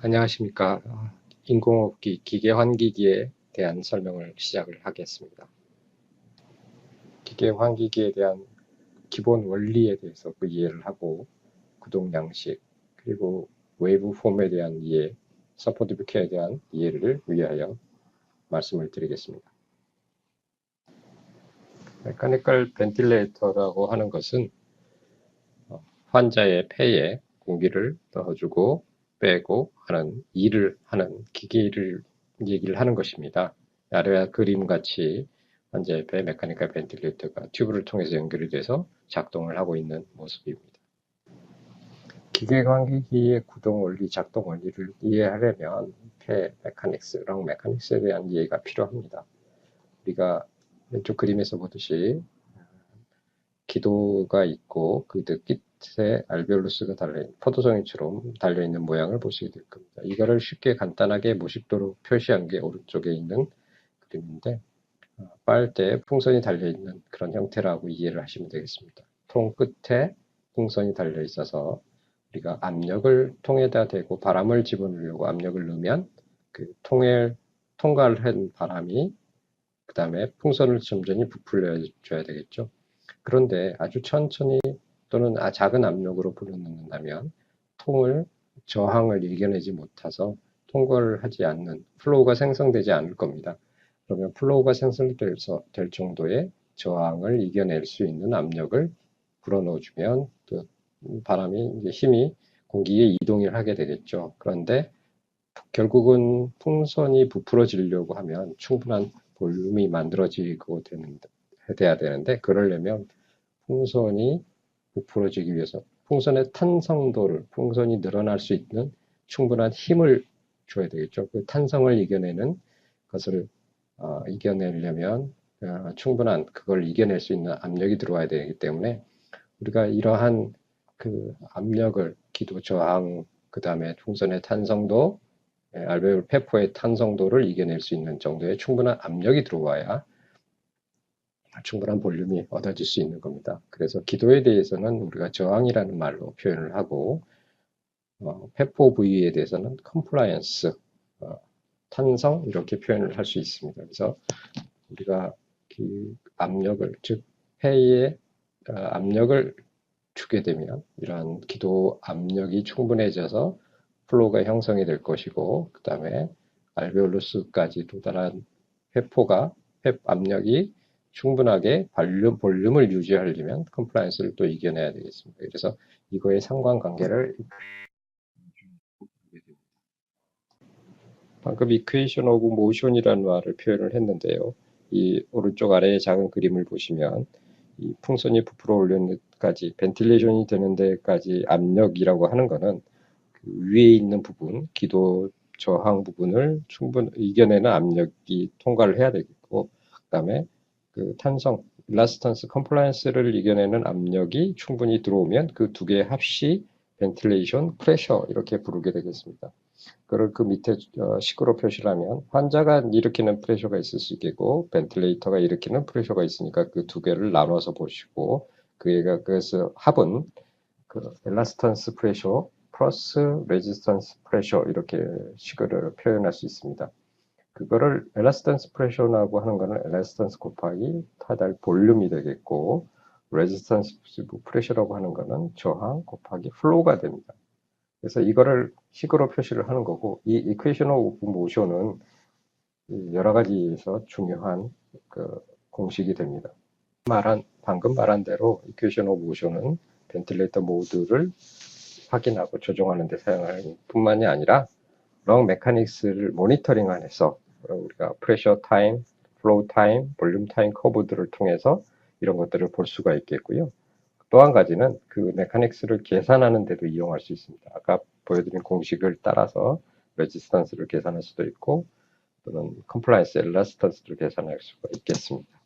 안녕하십니까. 인공호흡기 기계환기기에 대한 설명을 시작을 하겠습니다. 기계환기기에 대한 기본 원리에 대해서 이해를 하고 구동 양식 그리고 웨이브 폼에 대한 이해, 서포트 뷰케에 대한 이해를 위하여 말씀을 드리겠습니다. 메카니컬 벤틸레이터라고 하는 것은 환자의 폐에 공기를 넣어주고 빼고 하는 일을 하는 기기를 얘기를 하는 것입니다. 아래와 그림같이 환자의 폐 메카니컬 벤틸레이터가 튜브를 통해서 연결이 돼서 작동을 하고 있는 모습입니다. 기계광기기의 구동 원리, 작동 원리를 이해하려면 폐 메카닉스, 랑 메카닉스에 대한 이해가 필요합니다. 우리가 왼쪽 그림에서 보듯이 기도가 있고 그 끝에 알베올루스가 달려있는 포도송이처럼 달려있는 모양을 보시게 될 겁니다. 이거를 쉽게 간단하게 모식도로 표시한 게 오른쪽에 있는 그림인데 빨대에 풍선이 달려있는 그런 형태라고 이해를 하시면 되겠습니다. 통 끝에 풍선이 달려있어서 우리가 압력을 통에다 대고 바람을 집어넣으려고 압력을 넣으면 그 통에 통과를 한 바람이 그 다음에 풍선을 점점히 부풀려 줘야 되겠죠. 그런데 아주 천천히 또는 작은 압력으로 불어넣는다면 통을 저항을 이겨내지 못해서 통과를 하지 않는 플로우가 생성되지 않을 겁니다. 그러면 플로우가 생성될 정도의 저항을 이겨낼 수 있는 압력을 불어넣어주면 그 바람이 힘이 공기에 이동을 하게 되겠죠. 그런데 결국은 풍선이 부풀어지려고 하면 충분한 볼륨이 만들어지고 돼야 되는데 그러려면 풍선이 부풀어지기 위해서 풍선의 탄성도를 풍선이 늘어날 수 있는 충분한 힘을 줘야 되겠죠. 그 탄성을 이겨내는 것을 이겨내려면 충분한 그걸 이겨낼 수 있는 압력이 들어와야 되기 때문에 우리가 이러한 그 압력을 기도 저항 그 다음에 풍선의 탄성도 알베올 페포의 탄성도를 이겨낼 수 있는 정도의 충분한 압력이 들어와야 충분한 볼륨이 얻어질 수 있는 겁니다. 그래서 기도에 대해서는 우리가 저항이라는 말로 표현을 하고 페포 부위에 대해서는 컴플라이언스, 탄성 이렇게 표현을 할 수 있습니다. 그래서 우리가 그 압력을 즉 폐에 압력을 주게 되면 이러한 기도 압력이 충분해져서 플로우가 형성이 될 것이고 그 다음에 알베올루스까지 도달한 회포가 압력이 충분하게 볼륨을 유지하려면 컴플라이언스를 또 이겨내야 되겠습니다. 그래서 이거의 상관관계를 방금 이퀘이션 오브 모션이라는 말을 표현을 했는데요. 이 오른쪽 아래의 작은 그림을 보시면 이 풍선이 부풀어 오르는 데까지 벤틸레이션이 되는 데까지 압력이라고 하는 것은 그 위에 있는 부분, 기도 저항 부분을 충분히 이겨내는 압력이 통과를 해야 되겠고 그 다음에 그 탄성, 일라스턴스, 컴플라이언스를 이겨내는 압력이 충분히 들어오면 그 두 개의 합이 벤틸레이션 프레셔 이렇게 부르게 되겠습니다. 그걸 그 밑에 식으로 표시를 하면 환자가 일으키는 프레셔가 있을 수 있겠고 벤틸레이터가 일으키는 프레셔가 있으니까 그 두 개를 나눠서 보시고 그래서 합은 그 엘라스턴스 프레셔 플러스 레지스턴스 프레셔 이렇게 식으로 표현할 수 있습니다. 그거를 엘라스턴스 프레셔라고 하는 거는 엘라스턴스 곱하기 타달 볼륨이 되겠고 레지스턴스 프레셔라고 하는 거는 저항 곱하기 플로우가 됩니다. 그래서 이거를 식으로 표시를 하는 거고 이 이퀘이션 오브 모션은 여러 가지에서 중요한 그 공식이 됩니다. 방금 말한 대로 이퀘이션 오브 모션은 벤틸레이터 모드를 확인하고 조정하는 데 사용할 뿐만이 아니라 롱 메카닉스를 모니터링 안에서 우리가 프레셔 타임, 플로우 타임, 볼륨 타임 커브들을 통해서 이런 것들을 볼 수가 있겠고요. 또 한 가지는 그 메카닉스를 계산하는 데도 이용할 수 있습니다. 아까 보여드린 공식을 따라서 레지스턴스를 계산할 수도 있고 또는 컴플라이언스, 엘라스턴스를 계산할 수가 있겠습니다.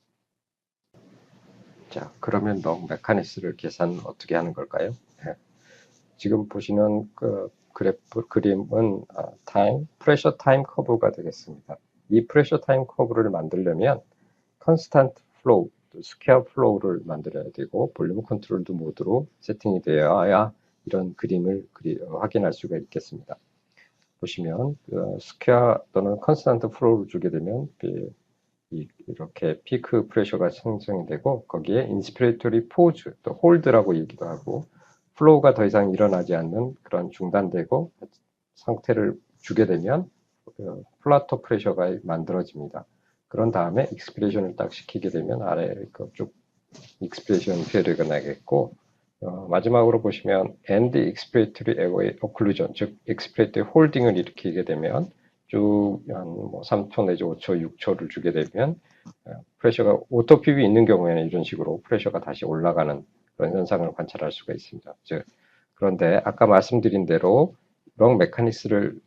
자, 그러면 롱 메카닉스를 계산 어떻게 하는 걸까요? 네. 지금 보시는 그 그림은 프레셔 타임 커브가 되겠습니다. 이 프레셔 타임 커브를 만들려면 컨스탄트 플로우, 스퀘어 플로우를 만들어야 되고 볼륨 컨트롤도 모드로 세팅이 되어야 이런 그림을 확인할 수가 있겠습니다. 보시면 스퀘어 또는 컨스턴트 플로우를 주게 되면 이렇게 피크 프레셔가 생성이 되고 거기에 인스피레이터리 포즈 또 홀드라고 얘기도 하고 플로우가 더 이상 일어나지 않는 그런 중단되고 상태를 주게 되면 플라토 프레셔가 만들어집니다. 그런 다음에 익스피레이션을 딱 시키게 되면 아래 쭉 익스피레이션 페리가 나겠고 마지막으로 보시면 and expiratory airway occlusion 즉 expiratory holding을 일으키게 되면 쭉 한 뭐 3초 내지 5초, 6초를 주게 되면 프레셔가 오토핍이 있는 경우에는 이런 식으로 프레셔가 다시 올라가는 그런 현상을 관찰할 수가 있습니다. 즉 그런데 아까 말씀드린 대로 롱 메카니스를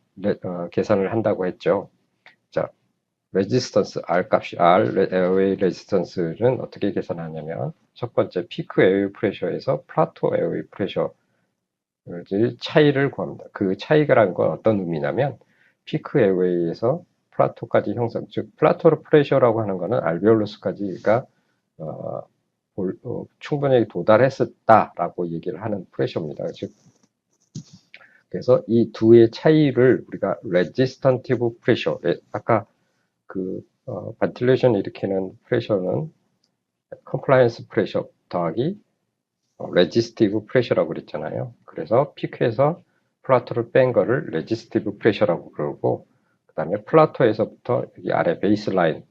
계산을 한다고 했죠. 자, 레지스턴스 R 값이 R 에어웨이 레지스턴스는 어떻게 계산하냐면 첫 번째 피크 에어웨이 프레셔에서 플라토 에어웨이 프레셔 차이를 구합니다. 그 차이가라는 건 어떤 의미냐면 피크 에어웨이에서 플라토까지 형성, 즉 플라토 프레셔라고 하는 거는 알베올루스까지가 충분히 도달했었다라고 얘기를 하는 프레셔입니다. 즉 그래서 이 두의 차이를 우리가 레지스턴티브 프레셔, 아까 반틸레이션 일으키는 프레셔는 컴플라이언스 프레셔 더하기 레지스티브 프레셔라고 그랬잖아요. 그래서 피크에서 플라토를 뺀 거를 레지스티브 프레셔라고 그러고 그 다음에 플라토에서부터 여기 아래 베이스라인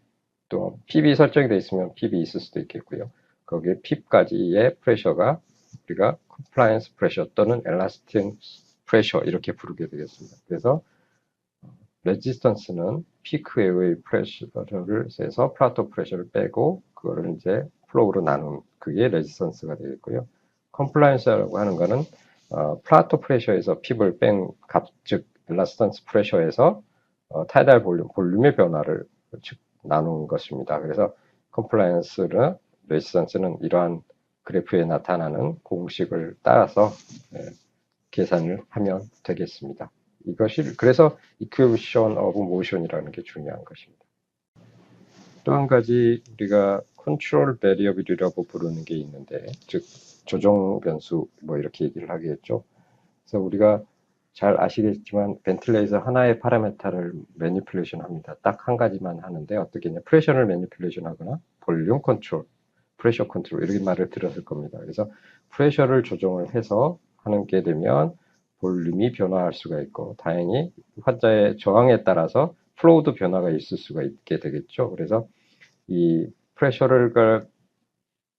또 PB 설정이 되어 있으면 PB 있을 수도 있겠고요. 거기에 핍까지의 프레셔가 우리가 컴플라이언스 프레셔 또는 엘라스틴 프레셔 이렇게 부르게 되겠습니다. 그래서 레지스턴스는 피크 에어웨이 프레셔를 해서 플라토 프레셔를 빼고 그거를 이제 플로우로 나눈 그게 레지스턴스가 되겠고요. 컴플라이언스라고 하는 거는 플라토 프레셔에서 핍을 뺀 값, 즉 엘라스턴스 프레셔에서 타이달 볼륨의 변화를 나눈 것입니다. 그래서 컴플라이언스나 레지스턴스는 이러한 그래프에 나타나는 공식을 따라서 계산을 하면 되겠습니다. 이것이 그래서 equation of motion이라는 게 중요한 것입니다. 또 한 가지 우리가 control variable이라고 부르는 게 있는데, 즉 조정 변수 뭐 이렇게 얘기를 하겠죠. 그래서 우리가 잘 아시겠지만 벤틀레이에서 하나의 파라메타를 매니플레이션 합니다. 딱 한 가지만 하는데 어떻게 냐 프레셔를 매니플레이션 하거나 볼륨 컨트롤, 프레셔 컨트롤 이렇게 말을 들었을 겁니다. 그래서 프레셔를 조정을 해서 하는 게 되면 볼륨이 변화할 수가 있고 다행히 환자의 저항에 따라서 플로우도 변화가 있을 수가 있게 되겠죠. 그래서 이 프레셔를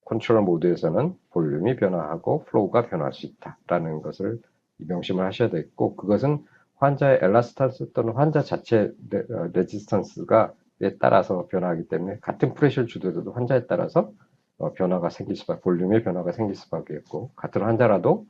컨트롤 모드에서는 볼륨이 변화하고 플로우가 변화할 수 있다라는 것을 명심을 하셔야 되겠고 그것은 환자의 엘라스탄스 또는 환자 자체 레지스턴스가 에 따라서 변화하기 때문에 같은 프레셔를 주더라도 환자에 따라서 변화가 생길 수밖에 볼륨의 변화가 생길 수밖에 없고 같은 환자라도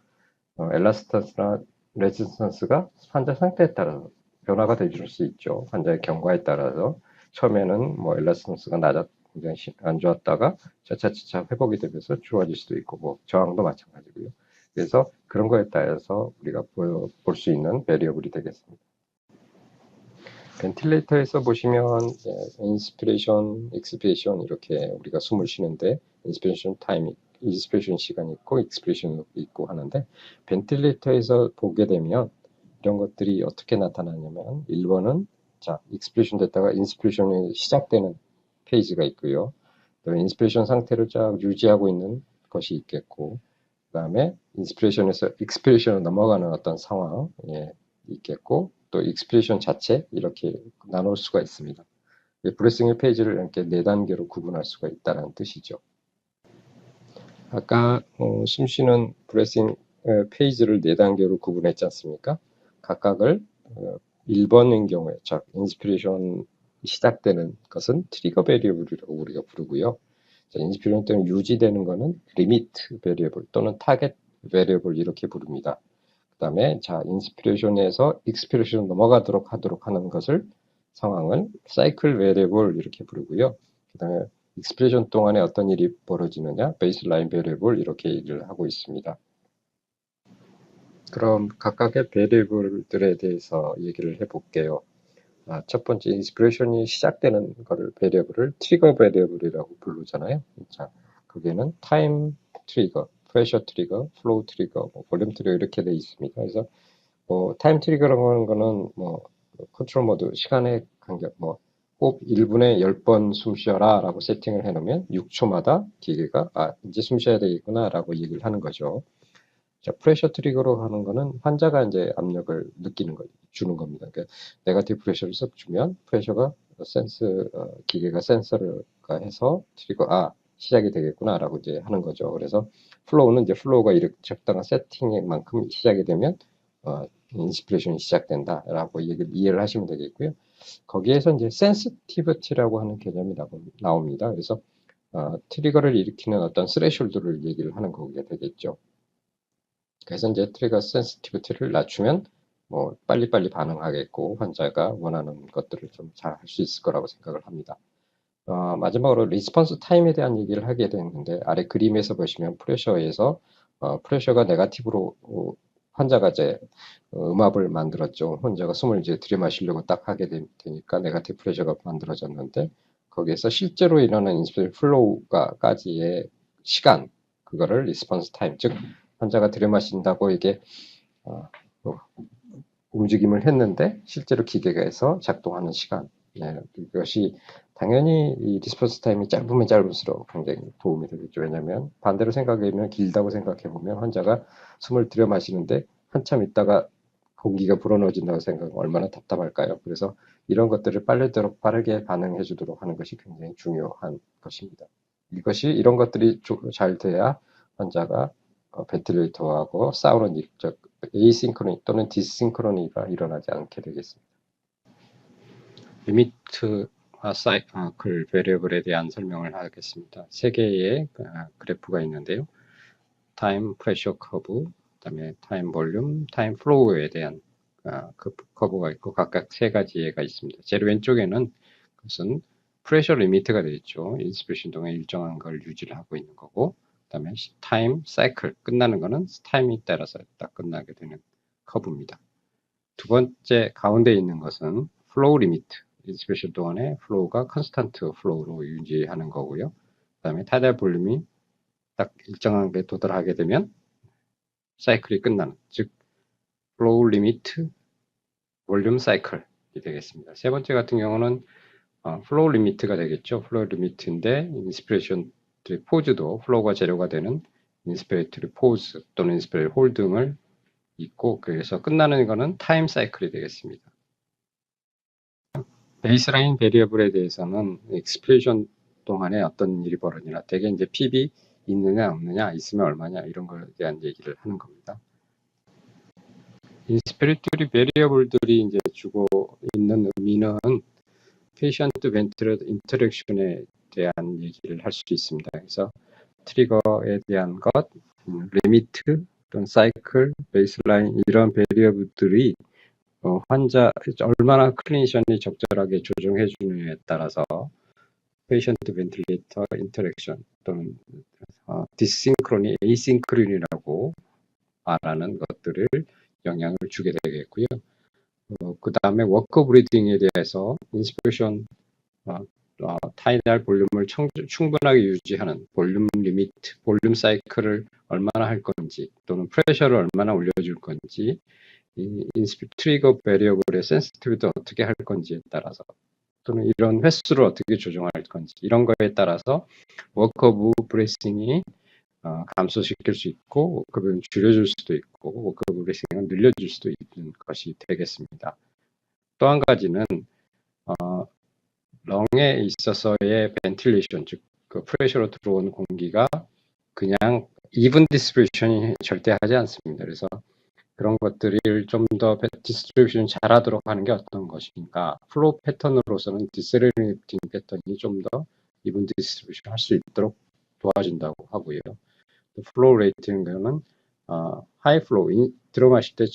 엘라스탄스나 레지스턴스가 환자 상태에 따라서 변화가 될 수 있죠. 환자의 경과에 따라서 처음에는 뭐 엘라스턴스가 굉장히 안 좋았다가 차차차차 회복이 되면서 좋아질 수도 있고 뭐 저항도 마찬가지고요. 그래서 그런 거에 따라서 우리가 볼 수 있는 베리어블이 되겠습니다. 벤틸레이터에서 보시면 인스피레이션, 익스피레이션 이렇게 우리가 숨을 쉬는데 인스피레이션 타임이 인스피레이션 시간이 있고 익스피레이션 있고 하는데 벤틸레이터에서 보게 되면 이런 것들이 어떻게 나타나냐면 1번은 자 익스피레이션 됐다가 인스피레이션이 시작되는 페이지가 있고요. 또 인스피레이션 상태를 쫙 유지하고 있는 것이 있겠고 그 다음에 인스피레이션에서 익스피레이션으로 넘어가는 어떤 상황이 있겠고 또 익스피레이션 자체 이렇게 나눌 수가 있습니다. 브레싱의 페이지를 이렇게 4단계로 구분할 수가 있다는 뜻이죠. 아까 숨쉬는 브레싱 페이지를 4단계로 구분했지 않습니까? 각각을 1번인 경우에 즉 인스피레이션 시작되는 것은 트리거 베리어블이라고 우리가 부르고요. 인스피레이션 때문에 유지되는 것은 리미트 베리어블 또는 타겟 베리어블 이렇게 부릅니다. 그 다음에 인스피레이션에서 익스피레이션 넘어가도록 하도록 하는 것을 상황을 사이클 베리어블 이렇게 부르고요. 그 다음에 익스피레이션 동안에 어떤 일이 벌어지느냐 베이스라인 베리어블 이렇게 얘기를 하고 있습니다. 그럼 각각의 베리어블들에 대해서 얘기를 해볼게요. 첫 번째 인스피레이션이 시작되는 거를 베리어블을 트리거 베리어블이라고 부르잖아요. 자, 거기에는 타임 트리거, 프레셔 트리거, 플로우 트리거, 볼륨 트리거 이렇게 되어 있습니다. 그래서 타임 트리거라는 거는 컨트롤 모드 시간의 간격 호흡 1분에 10번 숨 쉬어라 라고 세팅을 해놓으면 6초마다 기계가 이제 숨 쉬어야 되겠구나 라고 얘기를 하는 거죠. 자, 프레셔 트리거로 하는 거는 환자가 이제 압력을 주는 겁니다. 그러니까 네거티브 프레셔를 썩 주면 프레셔가 기계가 센서를 해서 트리거, 시작이 되겠구나 라고 이제 하는 거죠. 그래서 플로우는 이제 플로우가 이렇게 적당한 세팅인 만큼 시작이 되면, 인스피레이션이 시작된다 라고 이해를 하시면 되겠고요. 거기에서 이제 센시티비티라고 하는 개념이 나옵니다. 그래서 트리거를 일으키는 어떤 스레숄드를 얘기를 하는 거게 되겠죠. 그래서 이제 트리거 센시티비티를 낮추면 빨리빨리 반응하겠고 환자가 원하는 것들을 좀 잘 할 수 있을 거라고 생각을 합니다. 마지막으로 리스폰스 타임에 대한 얘기를 하게 되는데 아래 그림에서 보시면 프레셔가 네거티브로 환자가 이제 음압을 만들었죠. 환자가 숨을 이제 들이마시려고 딱 하게 되니까 네거티브 프레셔가 만들어졌는데 거기에서 실제로 일어나는 인스피레이션 플로우가까지의 시간, 그거를 리스폰스 타임, 즉 환자가 들이마신다고 이게 움직임을 했는데 실제로 기계에서 작동하는 시간, 이것이 당연히 이 리스폰스 타임이 짧으면 짧을수록 굉장히 도움이 되겠죠. 왜냐하면 반대로 생각하면 길다고 생각해 보면 환자가 숨을 들여 마시는데 한참 있다가 공기가 불어넣어진다고 생각하면 얼마나 답답할까요? 그래서 이런 것들을 빠르게 반응해 주도록 하는 것이 굉장히 중요한 것입니다. 이런 것들이 잘 돼야 환자가 벤틸레이터하고 싸우는 일적 에이싱크로니 또는 디싱크로니가 일어나지 않게 되겠습니다. 리미트와 사이클 베리어블에 대한 설명을 하겠습니다. 세 개의 그래프가 있는데요. 타임 프레셔 커브, 그다음에 타임 볼륨, 타임 플로우에 대한 커브가 있고 각각 세 가지가 있습니다. 제일 왼쪽에는 그것은 프레셔 리미트가 되겠죠. 인스피레이션 동안 일정한 걸 유지를 하고 있는 거고, 그다음에 타임 사이클 끝나는 거는 타임에 따라서 딱 끝나게 되는 커브입니다. 두 번째 가운데 있는 것은 플로우 리미트, 인스피레이션 동안에 플로우가 컨스탄트 플로우로 유지하는 거고요. 그다음에 타이달 볼륨이 딱 일정한 게 도달하게 되면 사이클이 끝나는, 즉 플로우 리미트, 볼륨 사이클이 되겠습니다. 세 번째 같은 경우는 플로우 리미트가 되겠죠. 플로우 리미트인데 인스피레이션 포즈도 플로우가 재료가 되는 인스피레이터리 포즈 또는 인스피레이터리 홀 등을 있고, 그래서 끝나는 거는 타임 사이클이 되겠습니다. 베이스라인 베리어블에 대해서는 익스피레이션 동안에 어떤 일이 벌어지나, 대개 이제 PB 있느냐 없느냐, 있으면 얼마냐, 이런 거에 대한 얘기를 하는 겁니다. 인스피레이터리 베리어블들이 이제 주고 있는 의미는 페이션트 벤틀 인터랙션에 대한 얘기를 할 수 있습니다. 그래서 트리거에 대한 것, 리미트 또는 사이클, 베이스라인, 이런 베리어블들이 환자 얼마나 클리니션이 적절하게 조정해 주느냐에 따라서 페이션트 벤틸레이터 인터랙션 또는 디싱크로니, 에이싱크로니라고 말하는 것들을 영향을 주게 되겠고요. 그 다음에 워크 브리딩에 대해서 인스피레이션 타이달 볼륨을 충분하게 유지하는 볼륨 리미트, 볼륨 사이클을 얼마나 할 건지 또는 프레셔를 얼마나 올려줄 건지, 이 트리거 베리어블의 센시티비티 어떻게 할 건지에 따라서, 또는 이런 횟수를 어떻게 조정할 건지, 이런 거에 따라서 워크 오브 브레싱이 감소시킬 수 있고 워크업을 줄여줄 수도 있고 워크업 브레싱을 늘려줄 수도 있는 것이 되겠습니다. 또 한 가지는 렁에 있어서의 벤틸레이션, 즉 그 프레셔로 들어온 공기가 그냥 이븐 디스트리뷰션이 절대 하지 않습니다. 그래서 그런 것들을 좀 더 디스트리뷰션 잘하도록 하는 게 어떤 것인가, 플로우 패턴으로서는 디셀레레이팅 패턴이 좀 더 이븐 디스트리뷰션 할 수 있도록 도와준다고 하고요. 플로우 레이트는 거는 하이 플로우, 들어 마실 때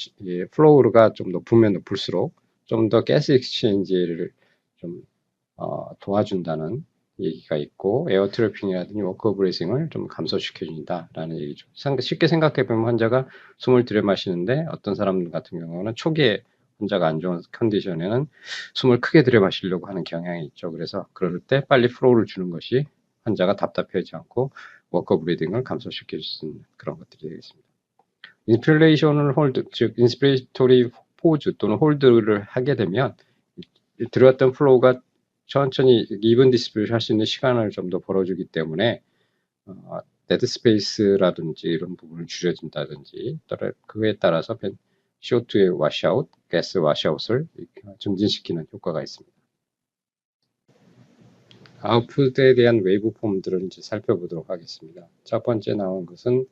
플로우가 좀 높으면 높을수록 좀 더 가스 익스체인지를 좀 도와준다는 얘기가 있고, 에어 트래핑이라든지 워크 브레이싱을 좀 감소시켜준다라는 얘기죠. 쉽게 생각해보면 환자가 숨을 들여 마시는데 어떤 사람 같은 경우는 초기에 환자가 안 좋은 컨디션에는 숨을 크게 들여 마시려고 하는 경향이 있죠. 그래서 그럴 때 빨리 플로우를 주는 것이 환자가 답답해하지 않고 워크 브리딩을 감소시킬 수 있는 그런 것들이 되겠습니다. 인스피레이션을 홀드, 즉 인스피레이토리 포즈 또는 홀드를 하게 되면 들어왔던 플로우가 천천히 이븐 디스플레이를 할 수 있는 시간을 좀 더 벌어주기 때문에 데드 스페이스라든지 이런 부분을 줄여준다든지 그에 따라서 CO2의 와시아웃, 가스 와시아웃을 증진시키는 효과가 있습니다. 아웃풋에 대한 웨이브 폼들을 이제 살펴보도록 하겠습니다. 첫 번째 나온 것은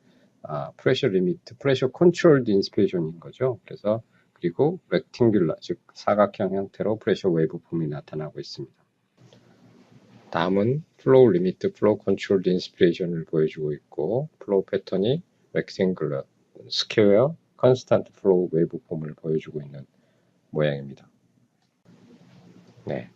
프레셔 리미트, 프레셔 컨트롤드 인스피레이션인 거죠. 그래서 그리고 렉팅귤러, 즉 사각형 형태로 프레셔 웨이브 폼이 나타나고 있습니다. 다음은 플로우 리미트, 플로우 컨트롤드 인스피레이션을 보여주고 있고 플로우 패턴이 렉팅귤러, 스퀘어, 컨스탄트 플로우 웨이브 폼을 보여주고 있는 모양입니다. 네.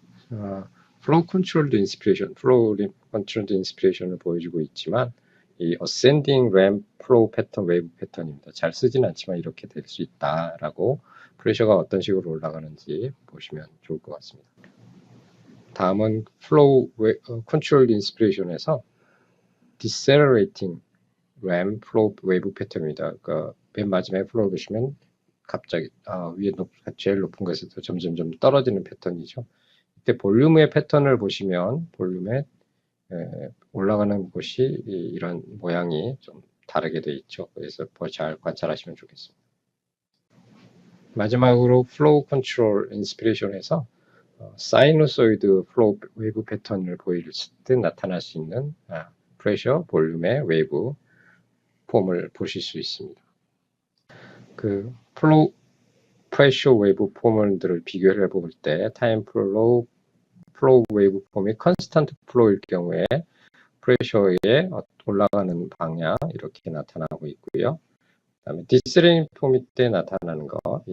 플로우 컨트롤드 인스피레이션, 플로우 컨트롤드 인스피레이션을 보여주고 있지만 이 어센딩 램 플로우 패턴, 웨이브 패턴입니다. 잘 쓰진 않지만 이렇게 될 수 있다라고 프레셔가 어떤 식으로 올라가는지 보시면 좋을 것 같습니다. 다음은 플로우 컨트롤드 인스피레이션에서 디셀러레이팅 램 플로우 웨이브 패턴입니다. 그러니까 맨 마지막에 플로우 보시면 갑자기 위에 제일 높은 곳에서 점점 떨어지는 패턴이죠. 이때 볼륨의 패턴을 보시면 볼륨에 올라가는 곳이 이런 모양이 좀 다르게 되어 있죠. 그래서 잘 관찰하시면 좋겠습니다. 마지막으로 플로우 컨트롤 인스피레이션에서 사이누소이드 플로우 웨이브 패턴을 보일 때 나타날 수 있는 프레셔, 볼륨의 웨이브 폼을 보실 수 있습니다. 그 플로우 프레셔 웨이브 폼들을 비교를 해볼 때 타임 플로우 웨이브 폼이 컨스탄트 플로우일 경우에 프레셔에 올라가는 방향 이렇게 나타나고 있고요. 그다음에 디셀레이팅 폼일 때 나타나는 거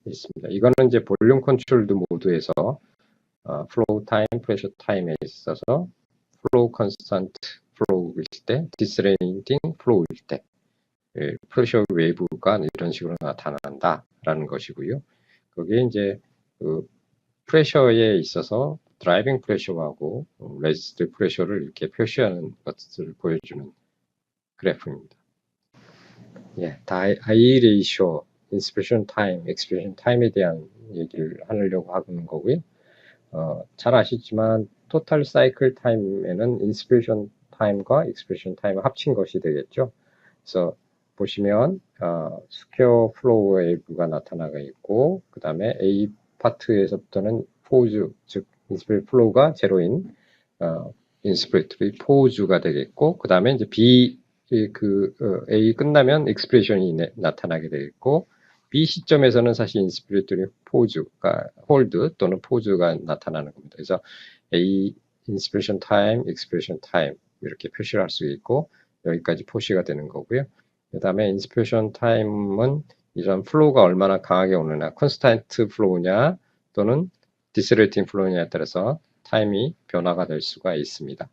있습니다. 이거는 이제 볼륨 컨트롤드 모드에서 플로우 타임, 프레셔 타임에 있어서 플로우 컨스탄트 플로우일 때, 디셀레이팅 플로우일 때 프레셔 웨이브가 이런 식으로 나타난다라는 것이고요. 거기에 이제 그 프레셔에 있어서 드라이빙 프레셔하고 레지스트 프레셔를 이렇게 표시하는 것들을 보여주는 그래프입니다. 예, I 레이쇼, 인스피레이션 타임, 익스피레이션 타임에 대한 얘기를 하려고 하는 거고요. 잘 아시지만 토탈 사이클 타임에는 인스피레이션 타임과 익스피레이션 타임을 합친 것이 되겠죠. 그래서 보시면 스퀘어 플로우 웨이브가 나타나고 있고 그 다음에 A 파트에서부터는 포즈, 즉 인스피레이션 플로우가 제로인 인스피레이터리 포즈가 되겠고 그 다음에 이제 B A 끝나면 익스프레션이 나타나게 되겠고 B 시점에서는 사실 인스피레이터리 포즈가 홀드 또는 포즈가 나타나는 겁니다. 그래서 A 인스피레이션 타임, 익스프레션 타임 이렇게 표시를 할 수 있고 여기까지 표시가 되는 거고요. 그 다음에 인스피레이션 타임은 이런 플로우가 얼마나 강하게 오느냐, 컨스탄트 플로우냐 또는 디셀레이팅 플로우냐에 따라서 타임이 변화가 될 수가 있습니다.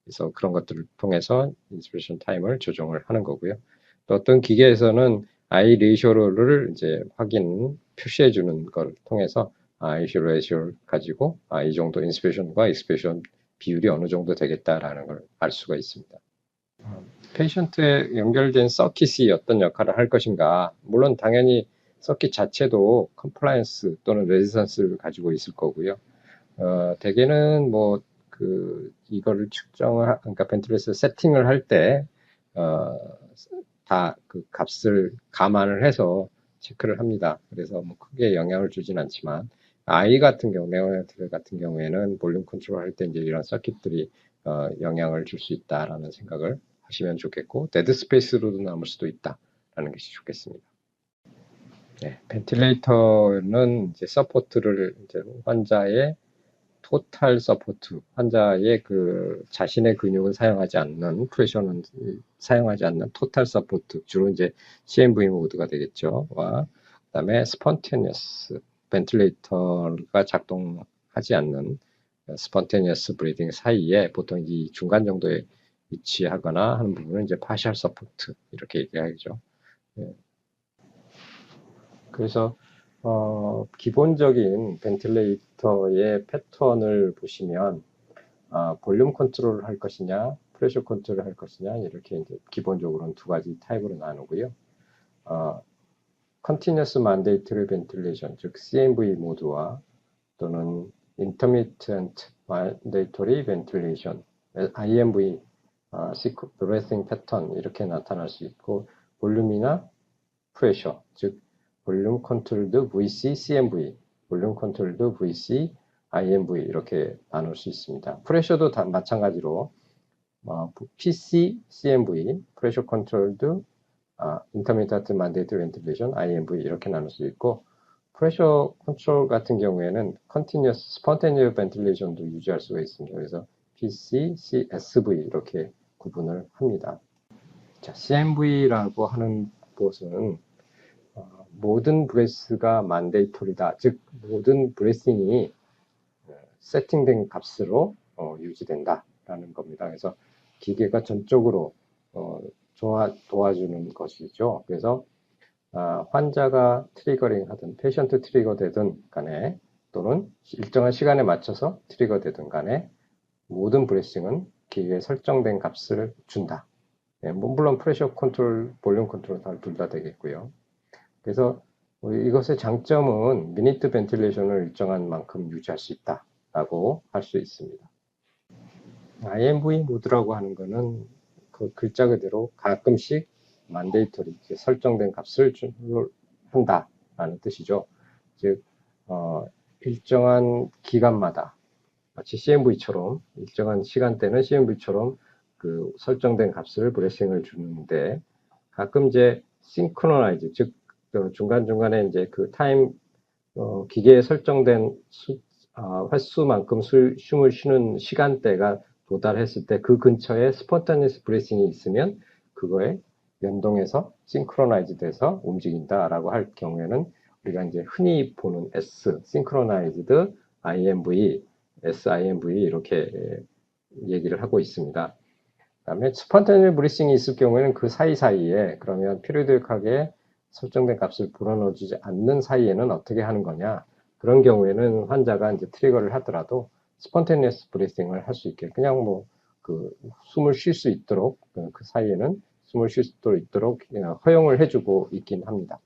그래서 그런 것들을 통해서 인스피레이션 타임을 조정을 하는 거고요. 또 어떤 기계에서는 I 레이쇼를 이제 표시해 주는 걸 통해서 I 레이쇼를 가지고 이 정도 인스피레이션과 익스피레이션 비율이 어느 정도 되겠다라는 걸 알 수가 있습니다. 페이션트에 연결된 서킷이 어떤 역할을 할 것인가, 물론 당연히 서킷 자체도 컴플라이언스 또는 레지스턴스를 가지고 있을 거고요. 대개는 이거를 그러니까 벤틸레이터 세팅을 할 때, 다 그 값을 감안을 해서 체크를 합니다. 그래서 크게 영향을 주진 않지만, I 같은 경우, 네오네트 같은 경우에는 볼륨 컨트롤 할 때 이제 이런 서킷들이 영향을 줄 수 있다라는 생각을 하시면 좋겠고, 데드 스페이스로도 남을 수도 있다라는 것이 좋겠습니다. 네, 벤틸레이터는 이제 서포트를 이제 환자의 토탈 서포트, 환자의 자신의 근육은 사용하지 않는, 프레셔는 사용하지 않는 토탈 서포트, 주로 이제 CMV 모드가 되겠죠. 그다음에 스폰테니어스, 벤틸레이터가 작동하지 않는 스폰테니어스 브리딩 사이에 보통 이 중간 정도에 위치하거나 하는 부분은 이제 파셜 서포트 이렇게 얘기하죠. 네. 그래서 기본적인 벤틸레이터의 패턴을 보시면 볼륨 컨트롤을 할 것이냐, 프레셔 컨트롤을 할 것이냐 이렇게 이제 기본적으로는 두 가지 타입으로 나누고요. Continuous Mandatory Ventilation, 즉 CMV 모드와 또는 Intermittent Mandatory Ventilation, IMV, Breathing Pattern 이렇게 나타날 수 있고, 볼륨이나 프레셔, 즉 볼륨 컨트롤드 VC, CMV, 볼륨 컨트롤드 VC, IMV 이렇게 나눌 수 있습니다. 프레셔도 다 마찬가지로 PC, CMV, 프레셔 컨트롤드, Intermittent Mandatory Ventilation, IMV 이렇게 나눌 수 있고, 프레셔 컨트롤 같은 경우에는 Continuous Spontaneous Ventilation도 유지할 수가 있습니다. 그래서 PC, CSV 이렇게 구분을 합니다. 자, CMV라고 하는 것은 모든 브레스가 만데이토리다. 즉 모든 브레싱이 세팅된 값으로 유지된다라는 겁니다. 그래서 기계가 전적으로 도와주는 것이죠. 그래서 환자가 트리거링 하든 페이션트 트리거 되든 간에 또는 일정한 시간에 맞춰서 트리거 되든 간에 모든 브레싱은 기계에 설정된 값을 준다. 물론 프레셔 컨트롤, 볼륨 컨트롤 둘 다 되겠고요. 그래서 이것의 장점은 미니트 벤틸레이션을 일정한 만큼 유지할 수 있다라고 할 수 있습니다. IMV 모드라고 하는 것은 그 글자 그대로 가끔씩 만데이터리, 설정된 값을 한다라는 뜻이죠. 즉 일정한 기간마다 마치 CMV처럼 일정한 시간대는 CMV처럼 그 설정된 값을 브레싱을 주는데, 가끔 이제 싱크로나이즈, 즉 중간중간에 이제 그 타임 기계에 설정된 횟수만큼 숨을 쉬는 시간대가 도달했을 때 그 근처에 스폰타니스 브레싱이 있으면 그거에 연동해서 싱크로나이즈 돼서 움직인다라고 할 경우에는 우리가 이제 흔히 보는 S, 싱크로나이즈드 IMV, SIMV 이렇게 얘기를 하고 있습니다. 그다음에 스폰타니스 브레싱이 있을 경우에는 그 사이사이에 그러면 피리오딕하게 설정된 값을 불어넣어주지 않는 사이에는 어떻게 하는 거냐? 그런 경우에는 환자가 이제 트리거를 하더라도 스폰테니어스 브리싱을 할 수 있게 그냥 숨을 쉴 수 있도록 그 사이에는 숨을 쉴 수 있도록 허용을 해주고 있긴 합니다.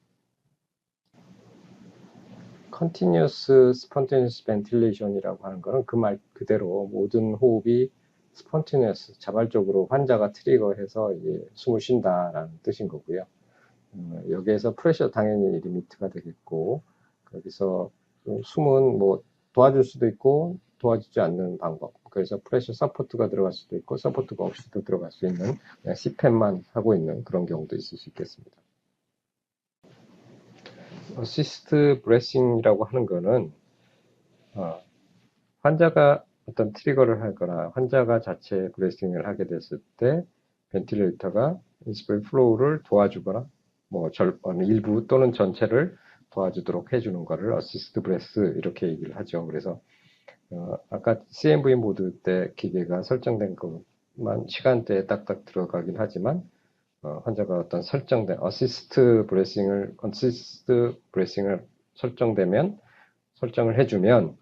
Continuous Spontaneous Ventilation이라고 하는 것은 그 말 그대로 모든 호흡이 spontaneous, 자발적으로 환자가 트리거해서 숨을 쉰다라는 뜻인 거고요. 여기에서 프레셔 당연히 리미트가 되겠고, 거기서 숨은 도와줄 수도 있고 도와주지 않는 방법, 그래서 프레셔 서포트가 들어갈 수도 있고 서포트가 없이도 들어갈 수 있는 그냥 CPAP만 하고 있는 그런 경우도 있을 수 있겠습니다. 어시스트 브레싱이라고 하는 거는 환자가 어떤 트리거를 하거나 환자가 자체 브레싱을 하게 됐을 때 벤틸레이터가 인스피레이션 플로우를 도와주거나 일부 또는 전체를 도와주도록 해주는 것을 어시스트 브레스 이렇게 얘기를 하죠. 그래서 아까 CMV 모드 때 기계가 설정된 것만 시간대에 딱딱 들어가긴 하지만 환자가 어떤 설정된 어시스트 브레싱을 설정을 해주면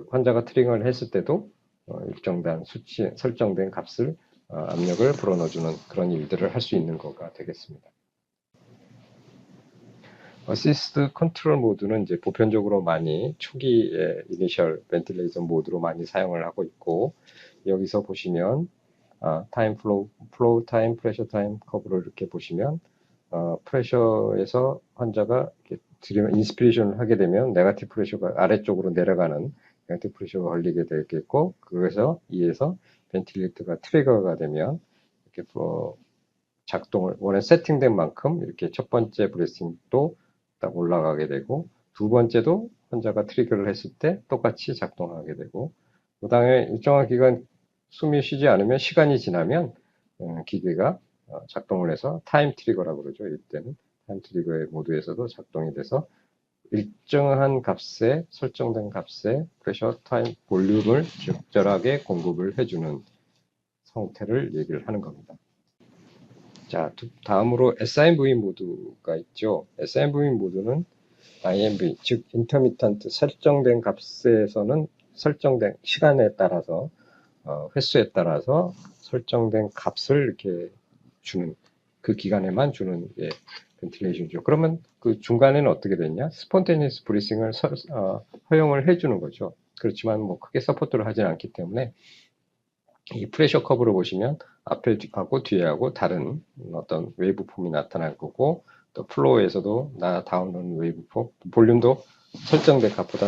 환자가 트리거를 했을 때도 일정한 수치 설정된 값을 압력을 불어넣어주는 그런 일들을 할 수 있는 거가 되겠습니다. 어시스트 컨트롤 모드는 이제 보편적으로 많이 초기에 이니셜 벤틸레이션 모드로 많이 사용을 하고 있고, 여기서 보시면 타임 플로우 타임, 프레셔 타임 커브를 이렇게 보시면 프레셔에서 환자가 인스피레이션을 하게 되면 네거티브 프레셔가 아래쪽으로 내려가는 네거티브 프레셔가 걸리게 되겠고, 그래서 이에서 벤틸레이터가 트리거가 되면 이렇게 작동을 원래 세팅된 만큼 이렇게 첫 번째 브레싱도 딱 올라가게 되고, 두 번째도 환자가 트리거를 했을 때 똑같이 작동하게 되고, 그 다음에 일정한 기간 숨이 쉬지 않으면 시간이 지나면 기계가 작동을 해서 타임 트리거라고 그러죠. 이때는 타임 트리거의 모드에서도 작동이 돼서 일정한 값에 설정된 값에 프레셔, 타임, 볼륨을 적절하게 공급을 해주는 형태를 얘기를 하는 겁니다. 자, 다음으로 SIMV 모드가 있죠. SIMV 모드는 IMV, 즉 인터미턴트, 설정된 값에서는 설정된 시간에 따라서 횟수에 따라서 설정된 값을 이렇게 주는, 그 기간에만 주는 벤틸레이션이죠. 그러면 그 중간에는 어떻게 됐냐? 스폰테니스 브리싱을 허용을 해주는 거죠. 그렇지만 뭐 크게 서포트를 하진 않기 때문에 이 프레셔 커브로 보시면 앞에하고 뒤에하고 다른 어떤 웨이브 폼이 나타날 거고, 또 플로어에서도 다운오는 웨이브 폼, 볼륨도 설정된 값보다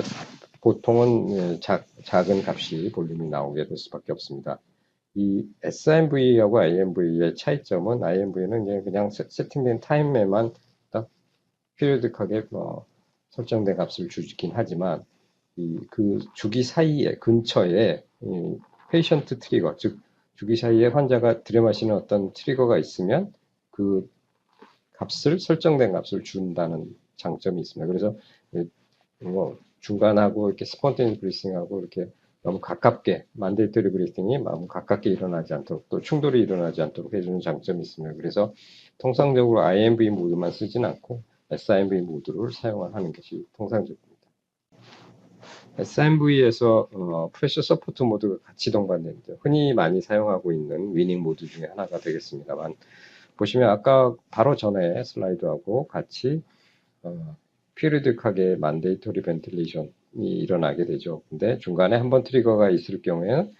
보통은 작은 값이 볼륨이 나오게 될 수밖에 없습니다. 이 SIMV하고 IMV의 차이점은, IMV는 그냥 세팅된 타임에만 딱 피리어딕하게 설정된 값을 주긴 하지만, 그 주기 사이에 근처에 페이션트 트리거, 즉 주기 사이에 환자가 들여마시는 어떤 트리거가 있으면 그 설정된 값을 준다는 장점이 있습니다. 그래서 뭐 중간하고 이렇게 스폰테니스 브리싱하고 이렇게 너무 가깝게, 만데이터리 브리싱이 너무 가깝게 일어나지 않도록, 또 충돌이 일어나지 않도록 해주는 장점이 있습니다. 그래서 통상적으로 IMV 모드만 쓰진 않고 SIMV 모드를 사용하는 것이 통상적입니다. SIMV에서 프레셔 서포트 모드가 같이 동반됩니다. 흔히 많이 사용하고 있는 위닝 모드 중에 하나가 되겠습니다만, 보시면 아까 바로 전에 슬라이드하고 같이 피리딕하게 만데이터리 벤틸레이션이 일어나게 되죠. 근데 중간에 한번 트리거가 있을 경우에는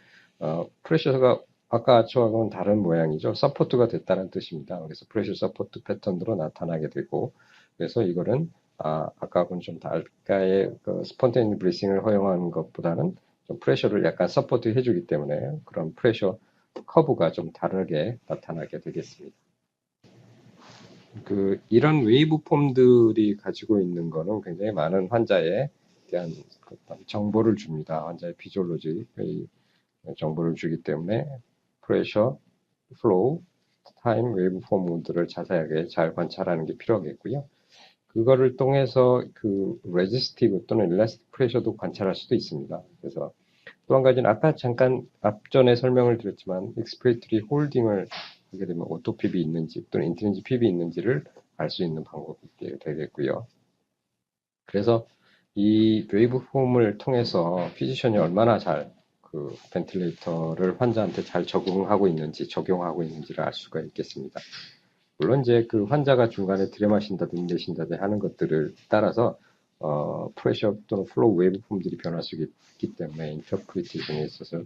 프레셔가 아까처럼은 다른 모양이죠. 서포트가 됐다는 뜻입니다. 그래서 프레셔 서포트 패턴으로 나타나게 되고, 그래서 이거는 아까하고는 좀 달가의 그 스폰테니스 브리싱을 허용하는 것보다는 좀 프레셔를 약간 서포트 해주기 때문에 그런 프레셔 커브가 좀 다르게 나타나게 되겠습니다. 이런 웨이브 폼들이 가지고 있는 거는 굉장히 많은 환자에 대한 정보를 줍니다. 환자의 피지올로지의 정보를 주기 때문에 프레셔, 플로우, 타임, 웨이브 폼들을 자세하게 잘 관찰하는 게 필요하겠고요. 그거를 통해서 그 레지스티브 또는 일라스틱 프레셔도 관찰할 수도 있습니다. 그래서 또 한 가지는 아까 잠깐 앞전에 설명을 드렸지만 익스피레이터리 홀딩을 하게 되면 오토핍이 있는지 또는 인트린지 핍이 있는지를 알 수 있는 방법이 되겠고요. 그래서 이 웨이브 폼을 통해서 피지션이 얼마나 잘 그 벤틸레이터를 환자한테 잘 적용하고 있는지를 알 수가 있겠습니다. 물론 이제 그 환자가 중간에 들여마신다든지 내쉰다든지 하는 것들을 따라서 프레셔 또는 플로우 웨이브 폼들이 변할 수 있기 때문에 인터프리테이션에 있어서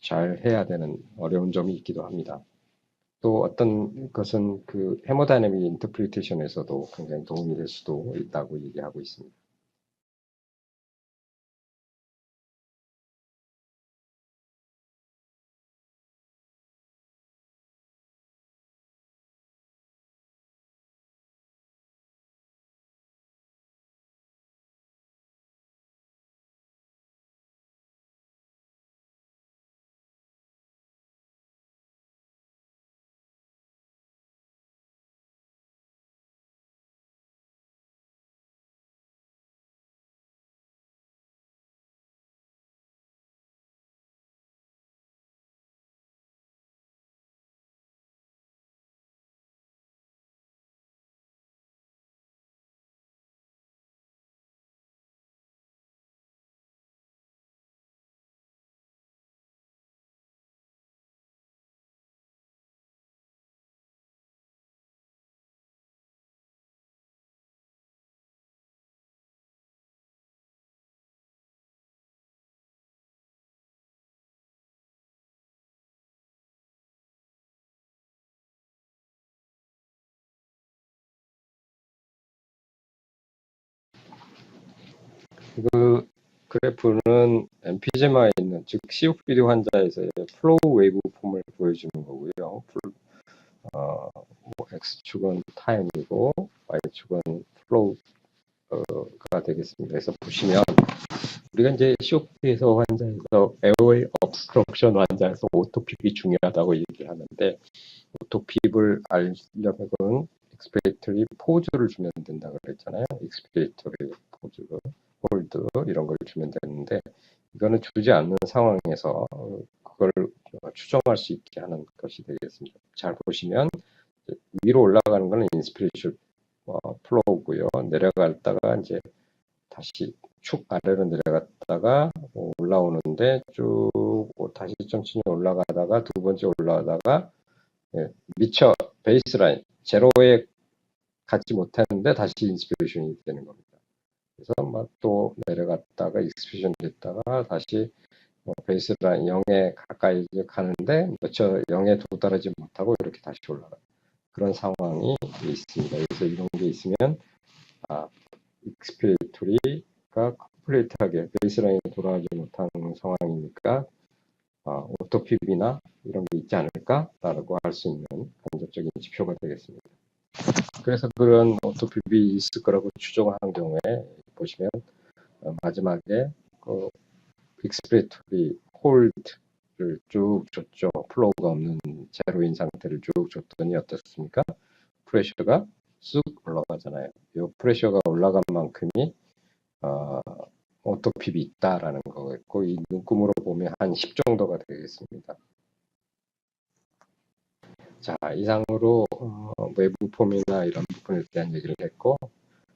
잘 해야 되는 어려운 점이 있기도 합니다. 또 어떤 것은 그 헤모다이내믹 인터프리테이션에서도 굉장히 도움이 될 수도 있다고 얘기하고 있습니다. 그 그래프는 엠피제마에 있는, 즉 COPD 환자에서의 플로우 웨이브 폼을 보여주는 거고요. X축은 타임이고 Y축은 플로우가 되겠습니다. 그래서 보시면 우리가 이제 COPD에서 환자에서 에어웨이 obstruction 환자에서 오토핍이 중요하다고 얘기를 하는데, 오토핍을 알려면 expiratory pause를 주면 된다고 그랬잖아요. expiratory pause, 홀드 이런 걸 주면 되는데, 이거는 주지 않는 상황에서 그걸 추정할 수 있게 하는 것이 되겠습니다. 잘 보시면 위로 올라가는 것은 인스피레이션 플로우고요. 내려갔다가 이제 다시 축 아래로 내려갔다가 올라오는데 쭉 다시 천천히 올라가다가 두 번째 올라가다가 미처 베이스라인 제로에 갖지 못했는데 다시 인스피레이션이 되는 겁니다. 그래서 막 또 내려갔다가 익스피레이션 됐다가 다시 베이스라인 0에 가까이 가는데 저 0에 도달하지 못하고 이렇게 다시 올라가요. 그런 상황이 있습니다. 그래서 이런 게 있으면 익스피레이토리가 컴플리트하게 베이스라인에 돌아가지 못하는 상황이니까 오토핍이나 이런 게 있지 않을까라고 할 수 있는 간접적인 지표가 되겠습니다. 그래서 그런 오토핍이 있을 거라고 추정하는 경우에 보시면 마지막에 그 익스피레이토리 홀드를 쭉 줬죠. 플로우가 없는 제로인 상태를 쭉 줬더니 어떻습니까? 프레셔가 쑥 올라가잖아요. 이 프레셔가 올라간 만큼이 오토핍이 있다라는 거겠고, 이 눈금으로 보면 한 10 정도가 되겠습니다. 자, 이상으로 외부 폼이나 이런 부분에 대한 얘기를 했고,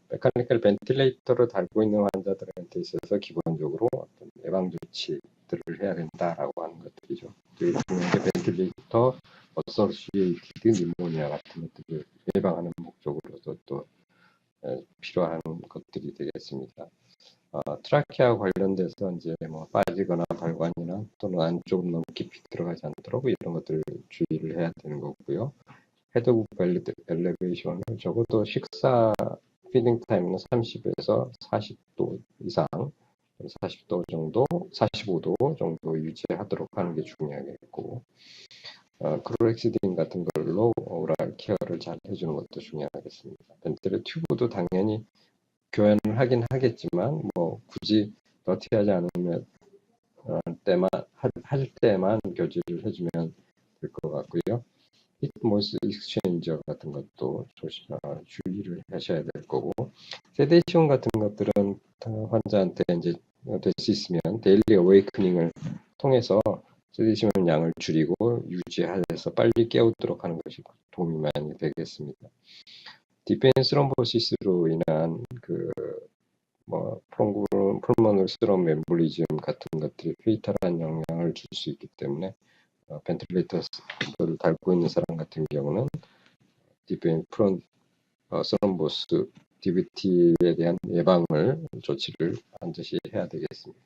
메카니컬 벤틸레이터를 달고 있는 환자들한테 있어서 기본적으로 어떤 예방 조치들을 해야 된다라고 하는 것들이죠. 되게 중요한 게 벤틸레이터 어소시에이티드 뉴모니아 같은 것들을 예방하는 목적으로도 또 필요한 것들이 되겠습니다. 트라키아 관련돼서 이제 뭐 빠지거나 발관이나 또는 안쪽으로 너무 깊이 들어가지 않도록 이런 것들을 주의를 해야 되는 거고요. 헤드북 엘리베이션을 적어도 식사 피딩 타임은 30에서 40도 이상, 40도 정도, 45도 정도 유지하도록 하는 게 중요하겠고, 크로렉시딘 같은 걸로 오랄 케어를 잘 해주는 것도 중요하겠습니다. 벤틀의 튜브도 당연히 교환을 하긴 하겠지만, 뭐 굳이 너티하지 않으면 할 때만 교체를 해주면 될 것 같고요. 히트모스 익스체인저 같은 것도 주의를 하셔야 될 거고, 세데이션 같은 것들은 환자한테 이제 될 수 있으면 데일리 어웨이크닝을 통해서 세데이션 양을 줄이고 유지해서 빨리 깨우도록 하는 것이 도움이 많이 되겠습니다. 디펜스 럼보시스로 인한 풀모널 스럼 엠볼리즘 같은 것들이 페이탈한 영향을 줄 수 있기 때문에 벤틸레이터를 달고 있는 사람 같은 경우는 디펜 프론 스럼보스 DVT에 대한 예방을 조치를 반드시 해야 되겠습니다.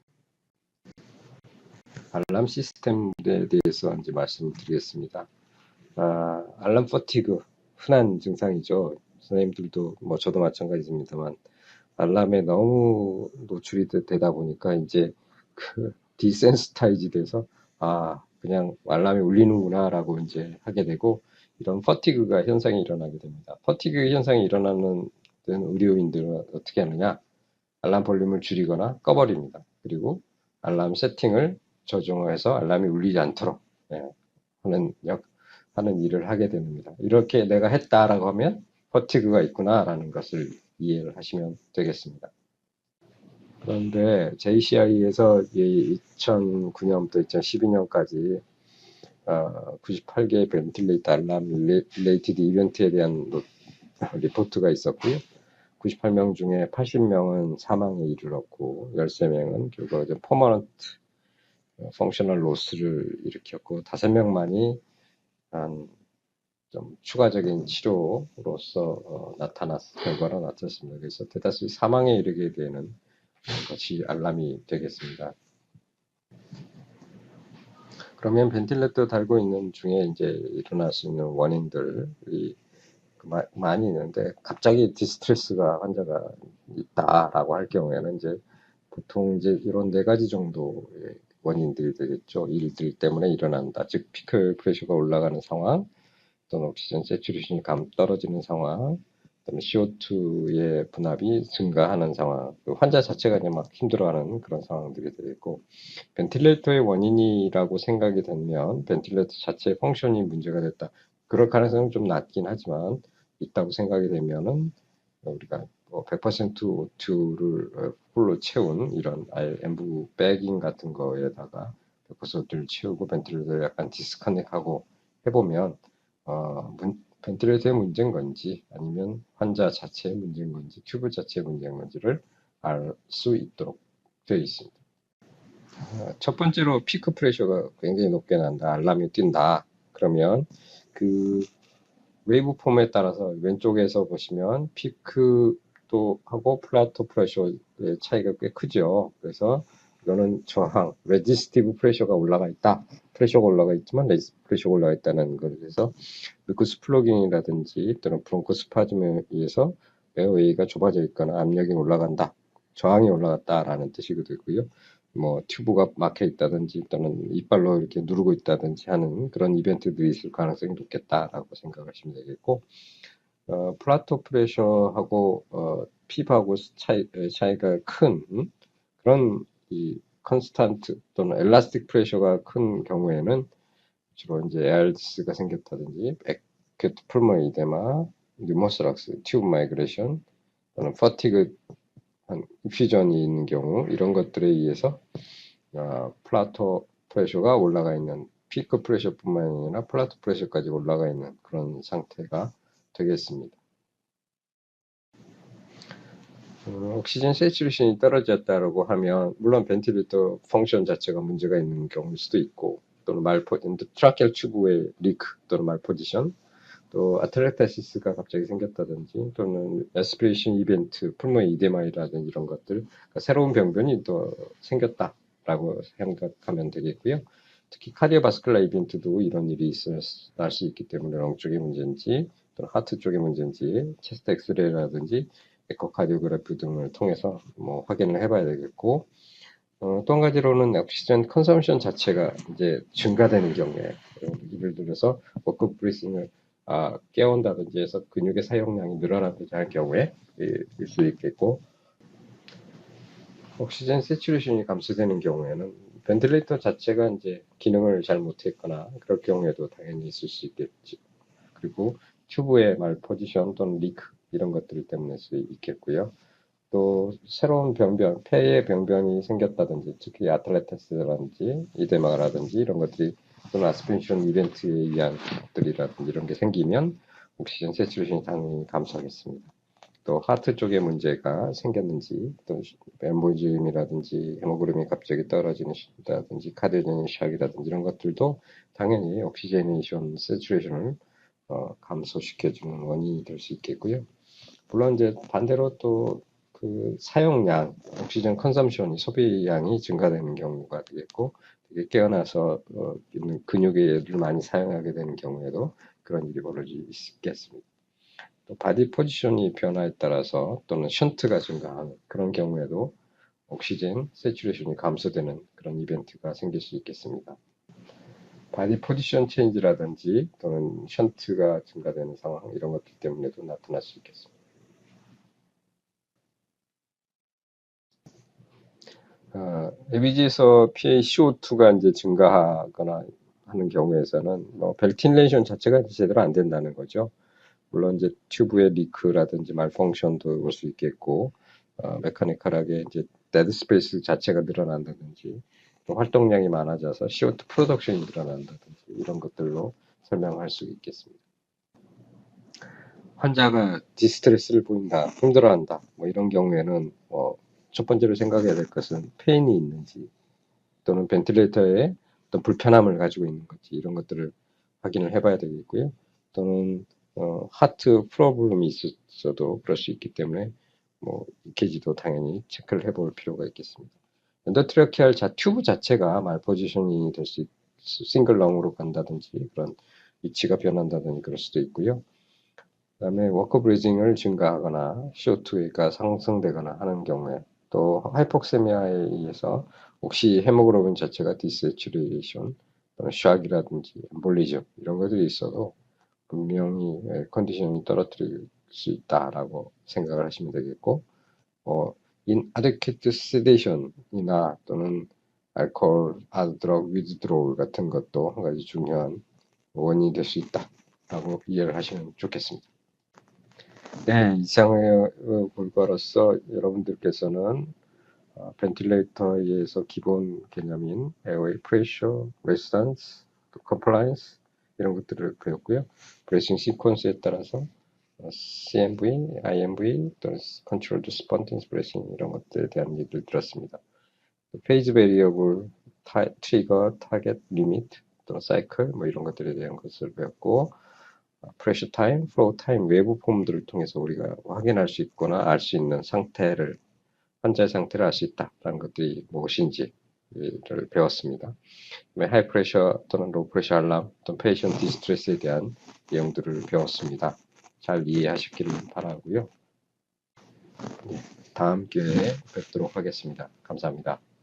알람 시스템에 대해서 이제 말씀드리겠습니다. 알람 퍼티그 흔한 증상이죠. 선생님들도 뭐 저도 마찬가지입니다만 알람에 너무 노출이 되다 보니까 이제 디센스타이즈 돼서 그냥 알람이 울리는구나라고 이제 하게 되고 이런 퍼티그가 현상이 일어나게 됩니다. 퍼티그 현상이 일어나는 의료인들은 어떻게 하느냐? 알람 볼륨을 줄이거나 꺼버립니다. 그리고 알람 세팅을 조정해서 알람이 울리지 않도록 하는 일을 하게 됩니다. 이렇게 내가 했다라고 하면 퍼티그가 있구나라는 것을 이해를 하시면 되겠습니다. 그런데 JCI에서 2009년부터 2012년까지 98개의 벤틸레이터 알람 릴레이티드 이벤트에 대한 리포트가 있었고요. 98명 중에 80명은 사망에 이르렀고 13명은 결국 퍼머넌트 펑셔널 로스를 일으켰고 5명만이 좀 추가적인 치료로서 결과로 나타났습니다. 그래서 대다수 사망에 이르게 되는 것이 알람이 되겠습니다. 그러면 벤틸레이터 달고 있는 중에 이제 일어날 수 있는 원인들이 많이 있는데 갑자기 디스트레스가 환자가 있다라고 할 경우에는 이제 보통 이제 이런 4가지 정도의 원인들이 되겠죠. 일들 때문에 일어난다. 즉 피크 프레셔가 올라가는 상황, 또는 옥시전 세츄레이션이 떨어지는 상황, 또는 CO2의 분압이 증가하는 상황, 환자 자체가 이제 막 힘들어하는 그런 상황들이 되겠고, 벤틸레이터의 원인이라고 생각이 되면 벤틸레이터 자체의 펑션이 문제가 됐다. 그럴 가능성은 좀 낮긴 하지만 있다고 생각이 되면은 우리가 100% O2를 풀로 채운 이런 엠부 백인 같은 거에다가 100% O2를 채우고 벤틸레이터를 약간 디스커넥하고 해보면 벤틸레이터의 문제인 건지 아니면 환자 자체의 문제인 건지 튜브 자체의 문제인 건지를 알 수 있도록 되어 있습니다. 첫 번째로 피크 프레셔가 굉장히 높게 난다. 알람이 뛴다. 그러면 그 웨이브 폼에 따라서 왼쪽에서 보시면 피크도 하고 플라토 프레셔의 차이가 꽤 크죠. 그래서 이거는 저항, 레지스티브 프레셔가 올라가 있다. 프레셔가 올라가 있지만 프레셔가 올라가 있다는 것에서 무커스 플러깅이라든지 또는 브론코 스파즘에 의해서 에어웨이가 좁아져 있거나 압력이 올라간다. 저항이 올라갔다라는 뜻이 되고요. 뭐 튜브가 막혀 있다든지 또는 이빨로 이렇게 누르고 있다든지 하는 그런 이벤트들이 있을 가능성이 높겠다라고 생각하시면 되겠고, 플라토 프레셔하고 핍하고 차이가 큰 그런 이 컨스탄트 또는 엘라스틱 프레셔가 큰 경우에는 주로 이제 ARDS가 생겼다든지 액큐트 풀모널 이데마, 뉴모스락스, 튜브 마이그레이션 또는 퍼티그 입시전이 있는 경우 이런 것들에 의해서 플라토 프레셔가 올라가 있는 피크 프레셔뿐만 아니라 플라토 프레셔까지 올라가 있는 그런 상태가 되겠습니다. 옥시전 세츄레이션이 떨어졌다고 하면 물론 벤틸레이터 펑션 자체가 문제가 있는 경우일 수도 있고 또는 트라케얼 튜브의 리크 또는 말포지션 또 아틀레타시스가 갑자기 생겼다든지 또는 에스피레이션 이벤트, 풀모의 이데마이라든지 이런 것들 그러니까 새로운 병변이 또 생겼다라고 생각하면 되겠고요. 특히 카디오바스쿨라 이벤트도 이런 일이 날 수 있기 때문에 렁 쪽의 문제인지 또는 하트 쪽의 문제인지 체스트 엑스레이라든지 에코카디오그래피 등을 통해서 뭐 확인을 해봐야 되겠고 또 한 가지로는 옥시전 컨섬션 자체가 이제 증가되는 경우에 예를 들어서 워크 브리싱을 깨운다든지 해서 근육의 사용량이 늘어나든지 할 경우에 일 수 있겠고 옥시전 세츄레이션이 감소되는 경우에는 벤틸레이터 자체가 이제 기능을 잘 못했거나 그럴 경우에도 당연히 있을 수 있겠죠. 그리고 튜브의 말 포지션 또는 리크 이런 것들 때문에 수 있겠고요. 또 새로운 병변, 폐의 병변이 생겼다든지 특히 아틀레타스라든지 이데마라든지 이런 것들이 또는 아스펜션 이벤트에 의한 것들이라든지 이런 게 생기면 옥시전 세츄레이션이 당연히 감소하겠습니다. 또 하트 쪽에 문제가 생겼는지 또 엠보이즘이라든지 헤모그램이 갑자기 떨어지는다든지 카디오제닉 샥이라든지 이런 것들도 당연히 옥시제네이션 세츄레이션을 감소시켜주는 원인이 될 수 있겠고요. 물론 이제 반대로 또 그 사용량, 옥시전 컨섬션이 소비량이 증가되는 경우가 되겠고, 되게 깨어나서 있는 근육을 많이 사용하게 되는 경우에도 그런 일이 벌어질 수 있겠습니다. 또 바디 포지션이 변화에 따라서 또는 션트가 증가하는 그런 경우에도 옥시젠 세츄레이션이 감소되는 그런 이벤트가 생길 수 있겠습니다. 바디 포지션 체인지라든지 또는 션트가 증가되는 상황 이런 것들 때문에도 나타날 수 있겠습니다. 에비지에서 PaCO2가 이제 증가하거나 하는 경우에서는 뭐 벤틸레이션 자체가 제대로 안 된다는 거죠. 물론 이제 튜브의 리크라든지 말펑션도 올 수 있겠고, 메카니컬하게 이제 데드 스페이스 자체가 늘어난다든지, 또 활동량이 많아져서 CO2 프로덕션이 늘어난다든지 이런 것들로 설명할 수 있겠습니다. 환자가 디스트레스를 보인다, 힘들어한다, 뭐 이런 경우에는 첫 번째로 생각해야 될 것은 페인이 있는지 또는 벤틸레이터에 어떤 불편함을 가지고 있는 건지 이런 것들을 확인을 해봐야 되겠고요. 또는 하트 프로블럼이 있어도 그럴 수 있기 때문에 뭐 EKG도 당연히 체크를 해볼 필요가 있겠습니다. 엔도트라키알 튜브 자체가 말포지션이 될 수 싱글렁으로 간다든지 그런 위치가 변한다든지 그럴 수도 있고요. 그다음에 워커 브리징을 증가하거나 CO2가 상승되거나 하는 경우에 또 하이폭세미아에 의해서 혹시 헤모글로빈 자체가 디세츄레이션 또는 샥이라든지 엠볼리즘 이런 것들이 있어도 분명히 컨디션이 떨어뜨릴 수 있다라고 생각을 하시면 되겠고 inadequate sedation이나 또는 알코올, 하드드럭, 위드드로울 같은 것도 한 가지 중요한 원인이 될 수 있다라고 이해를 하시면 좋겠습니다. 네, 이상의 결과로서 여러분들께서는 벤틸레이터에 의해서 기본 개념인 에어웨이 프레셔, 레지스턴스, 컴플라이언스 이런 것들을 배웠고요. 브레싱 시퀀스에 따라서 CMV, IMV 또는 컨트롤드 스폰테니스 브레싱 이런 것들에 대한 얘기를 들었습니다. 페이즈 베리어블, 트리거, 타겟, 리미트 또는 사이클 뭐 이런 것들에 대한 것을 배웠고 프레셔 타임, 플로우 타임 외부 폼들을 통해서 우리가 확인할 수 있거나 알 수 있는 상태를 환자의 상태를 알 수 있다라는 것들이 무엇인지를 배웠습니다. 하이 프레셔 또는 로우 프레셔 알람 또는 페이션트 디스트레스에 대한 내용들을 배웠습니다. 잘 이해하시기를 바라고요. 다음 기회에 뵙도록 하겠습니다. 감사합니다.